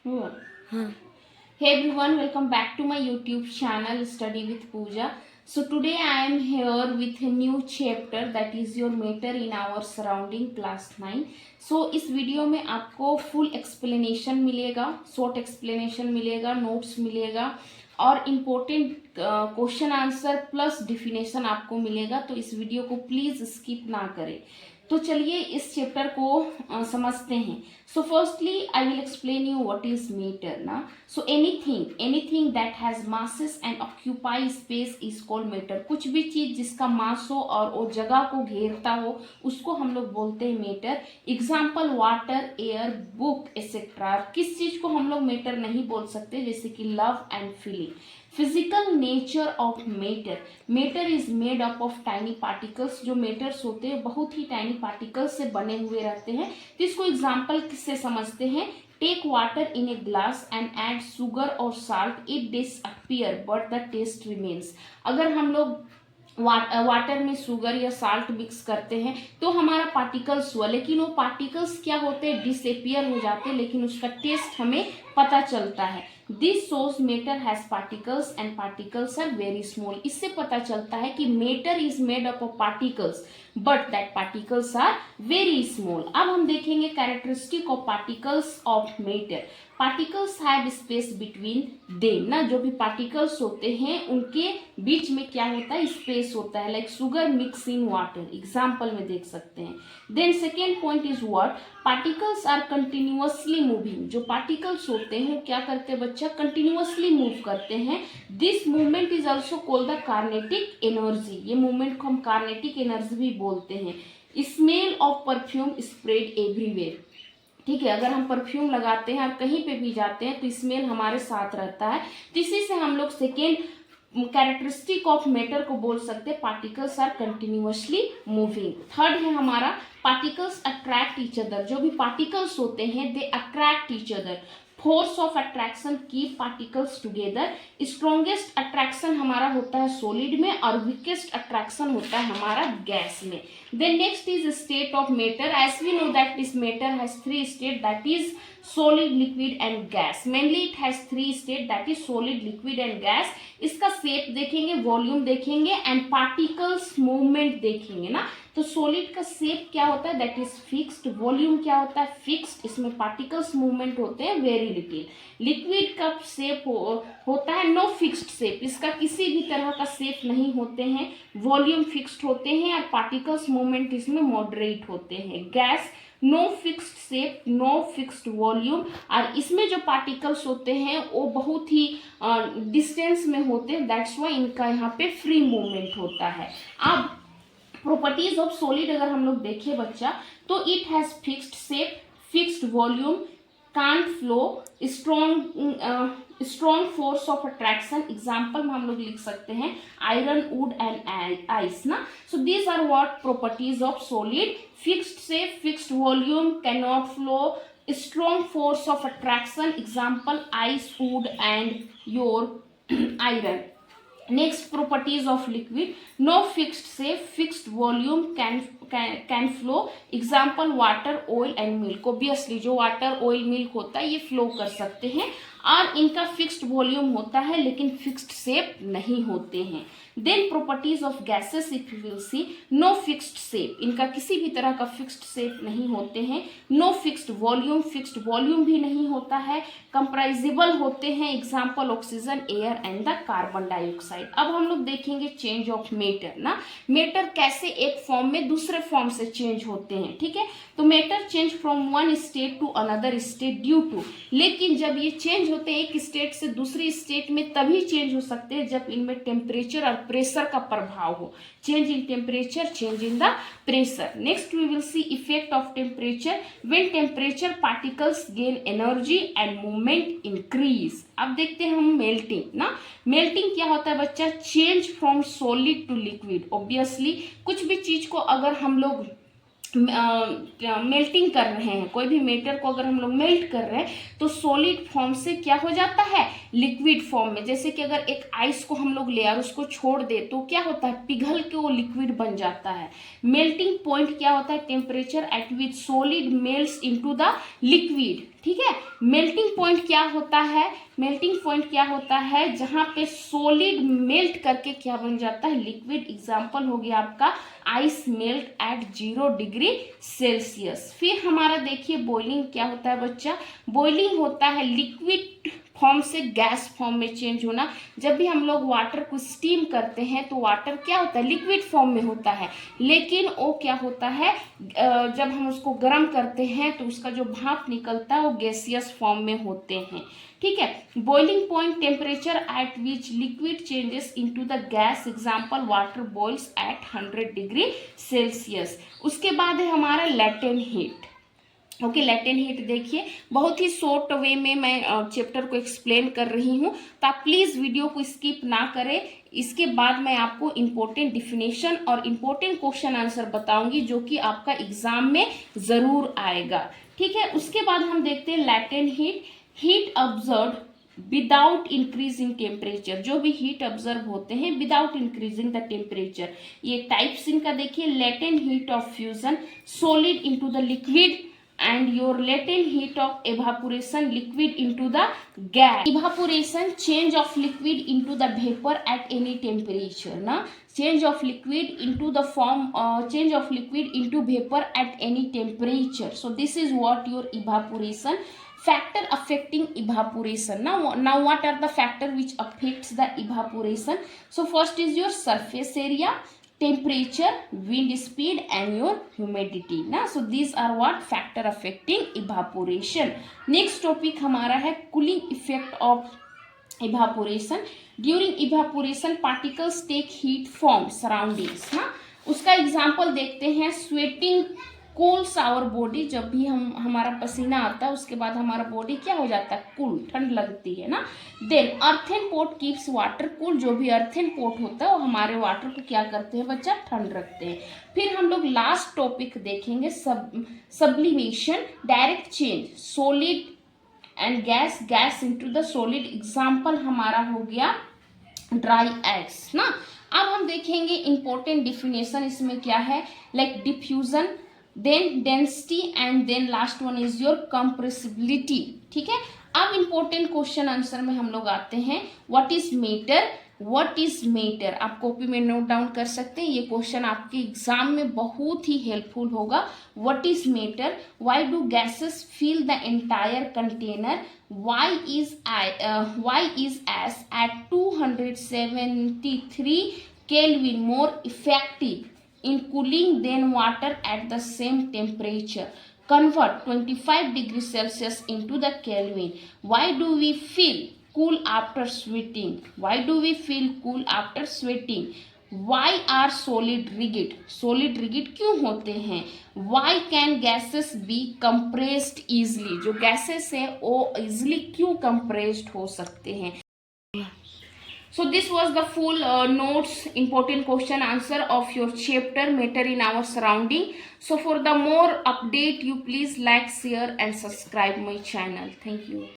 हुआ। हाँ. Hey everyone, welcome back to my YouTube channel Study with Pooja. So today I am here with a new chapter that is your matter in our surrounding class 9. So इस video में आपको full explanation मिलेगा, short explanation मिलेगा, notes मिलेगा और important question answer plus definition आपको मिलेगा। तो इस वीडियो को प्लीज़ स्किप ना करें। तो चलिए इस चैप्टर को समझते हैं। So firstly I will explain you what is matter ना। So anything that has masses and occupy space is called matter. कुछ भी चीज जिसका मास हो और वो जगह को घेरता हो उसको हम लोग बोलते हैं matter. Example water, air, book etcetera. किस चीज को हम लोग मैटर नहीं बोल सकते, जैसे कि love and feeling. Physical nature of matter, matter is made up of tiny particles. जो मैटर्स होते हैं बहुत ही टाइनी पार्टिकल्स से बने हुए रहते हैं। तो इसको एग्जाम्पल किससे समझते हैं। Take water in a glass and add sugar और salt, it disappear but the taste remains. अगर हम लोग वाटर में शुगर या साल्ट मिक्स करते हैं तो हमारा पार्टिकल्स हुआ, लेकिन वो पार्टिकल्स क्या होते हैं, डिसअपियर हो जाते हैं, लेकिन उसका टेस्ट हमें पता चलता है। This shows matter has particles and particles are very small. इससे पता चलता है कि matter is made up of particles but that particles are very small. अब हम देखेंगे characteristic of particles of matter. Particles have space between them ना। जो भी पार्टिकल्स होते हैं उनके बीच में क्या होता है, स्पेस होता है। Like sugar mix in water, example में देख सकते हैं। Then second point is what, particles are continuously moving. जो पार्टिकल्स होते हैं क्या करते हैं बच्चा, कंटिन्यूअसली मूव करते हैं। This movement is also called the Carnatic energy. ये मूवमेंट को हम कार्नेटिक एनर्जी भी बोलते हैं। Smell of perfume spread everywhere. ठीक है, अगर हम परफ्यूम लगाते हैं और कहीं पे भी जाते हैं तो स्मेल हमारे साथ रहता है। तो इसी से हम लोग सेकेंड कैरेक्टरिस्टिक ऑफ मैटर को बोल सकते हैं, particles are continuously moving. Third है हमारा पार्टिकल्स अट्रैक्ट ईच अदर। जो भी पार्टिकल्स होते हैं they attract each other. Force of attraction keep particles together. Strongest attraction हमारा होता है सॉलिड में और वीकेस्ट अट्रैक्शन होता है हमारा गैस में। Then next is state of matter. As we know that this matter has three state, that is solid, liquid and gas. Mainly it has three state, that is solid, liquid and gas. इसका shape देखेंगे, volume देखेंगे and particles movement देखेंगे ना। तो solid का shape क्या होता है, दैट इज फिक्स्ड। वॉल्यूम क्या होता है, फिक्स्ड। इसमें पार्टिकल्स मूवमेंट होते हैं वेरी लिटिल। लिक्विड का शेप होता है नो फिक्स्ड शेप, इसका किसी भी तरह का शेप नहीं होते हैं। वॉल्यूम फिक्स्ड होते हैं और पार्टिकल्स मूवमेंट इसमें मॉडरेट होते हैं। Gas no fixed shape, no fixed volume, और इसमें जो पार्टिकल्स होते हैं वो बहुत ही डिस्टेंस में होते हैं। दैट्स वाई इनका यहाँ पे फ्री मूवमेंट होता है। अब प्रॉपर्टीज ऑफ सॉलिड अगर हम लोग देखें बच्चा, तो it has fixed shape, fixed volume, can't flow, strong force of attraction. Example में हम लोग लिख सकते हैं आयरन, वुड एंड आइस ना। So these are what properties of solid. Fixed shape, fixed volume, can not flow, strong force of attraction, example ice, wood and your iron. Next, properties of liquid. No fixed shape, fixed volume, can flow. Example water, oil and milk. Obviously जो water, oil, milk होता है ये flow कर सकते हैं और इनका fixed volume होता है लेकिन फिक्स्ड शेप नहीं होते हैं। Then properties of gases if you will see, no fixed shape, इनका किसी भी तरह का फिक्स्ड शेप नहीं होते हैं। नो फिक्स्ड वॉल्यूम भी नहीं होता है। कंप्राइजेबल होते हैं, example oxygen, air and the carbon dioxide. अब हम लोग देखेंगे चेंज ऑफ मैटर ना। मैटर कैसे एक फॉर्म में दूसरे फॉर्म से चेंज होते हैं, ठीक है। तो matter change from one state to another state due to, लेकिन जब ये चेंज होते हैं एक स्टेट से दूसरी स्टेट में तभी चेंज हो सकते हैं जब इनमें टेम्परेचर और प्रेशर का प्रभाव हो। Change in temperature, change in the pressure. Next we will see effect of temperature. When temperature particles gain energy and movement increase. अब देखते हैं हम मेल्टिंग ना। मेल्टिंग क्या होता है बच्चा, change from solid to liquid. Obviously कुछ भी चीज को अगर हम लोग मेल्टिंग कर रहे हैं, कोई भी मैटर को अगर हम लोग मेल्ट कर रहे हैं तो सॉलिड फॉर्म से क्या हो जाता है, लिक्विड फॉर्म में। जैसे कि अगर एक आइस को हम लोग ले और उसको छोड़ दे तो क्या होता है, पिघल के वो लिक्विड बन जाता है। मेल्टिंग पॉइंट क्या होता है, temperature at which solid melts into the liquid. ठीक है। मेल्टिंग पॉइंट क्या होता है? मेल्टिंग पॉइंट क्या होता है? जहाँ पे सॉलिड मेल्ट करके क्या बन जाता है? लिक्विड। एग्जाम्पल हो गया आपका ice melt eight 0 degree Celsius. फिर हमारा देखिए बॉइलिंग क्या होता है बच्चा? बॉइलिंग होता है लिक्विड फॉर्म से गैस फॉर्म में चेंज होना। जब भी हम लोग वाटर को स्टीम करते हैं तो वाटर क्या होता है? लिक्विड फॉर्म में होता है, लेकिन वो क्या होता है, जब हम उसको गर्म करते हैं तो उसका जो भाप निकलता है वो गैसियस फॉर्म में होते हैं। ठीक है। Boiling point temperature at which liquid changes into the gas. Example water boils at 100 degree Celsius. उसके बाद है हमारा latent heat. Okay, latent heat देखिए, बहुत ही शॉर्ट वे में मैं चैप्टर को एक्सप्लेन कर रही हूँ, तो आप प्लीज़ वीडियो को स्किप ना करें। इसके बाद मैं आपको इम्पोर्टेंट डिफिनेशन और इम्पोर्टेंट क्वेश्चन आंसर बताऊंगी जो कि आपका एग्जाम में ज़रूर आएगा। ठीक है। उसके बाद हम देखते हैं latent heat. Heat observe without increasing temperature. जो भी हीट ऑब्जर्व होते हैं विदाउट इंक्रीजिंग द टेम्परेचर। ये टाइप्स इनका देखिए, latent heat of fusion, solid into the liquid, and your latent heat of evaporation, liquid into the gas. Evaporation, change of liquid into the vapor at any temperature na, change of liquid into the form, change of liquid into vapor at any temperature. So this is what your evaporation. Factor affecting evaporation. Now what are the factor which affects the evaporation? So first is your surface area, temperature, wind speed and your humidity ना. So these are what factor affecting evaporation. Next topic हमारा है cooling effect of evaporation. During evaporation particles take heat from surroundings ना. उसका example देखते हैं, sweating cools our body. जब भी हमारा पसीना आता है उसके बाद हमारा बॉडी क्या हो जाता है? कूल, ठंड लगती है ना। Then earthen pot keeps water cool. जो भी अर्थन पोट होता है वो हमारे वाटर को क्या करते हैं बच्चा? ठंड रखते हैं। फिर हम लोग लास्ट टॉपिक देखेंगे sublimation, direct change solid and gas into the solid. Example हमारा हो गया ड्राई एग्स ना। अब हम देखेंगे इंपॉर्टेंट डिफिनेशन इसमें क्या है, like diffusion, then density and then last one is your compressibility. ठीक है। अब इंपॉर्टेंट क्वेश्चन आंसर में हम लोग आते हैं। What is matter? What is matter? आप कॉपी में नोट डाउन कर सकते हैं, ये क्वेश्चन आपके एग्जाम में बहुत ही हेल्पफुल होगा। What is matter? Why do gases fill the entire container? Why is ice at 273 kelvin more effective in cooling than water at the same temperature? Convert 25 degrees Celsius into the Kelvin. Why do we feel cool after sweating? Why do we feel cool after sweating? Why are solid rigid? Solid rigid क्यों होते हैं? Why can gases be compressed easily? जो gases है वो easily क्यों compressed हो सकते हैं? So this was the full notes, important question answer of your chapter matter in our surrounding. So for the more update, you please like, share and subscribe my channel. Thank you.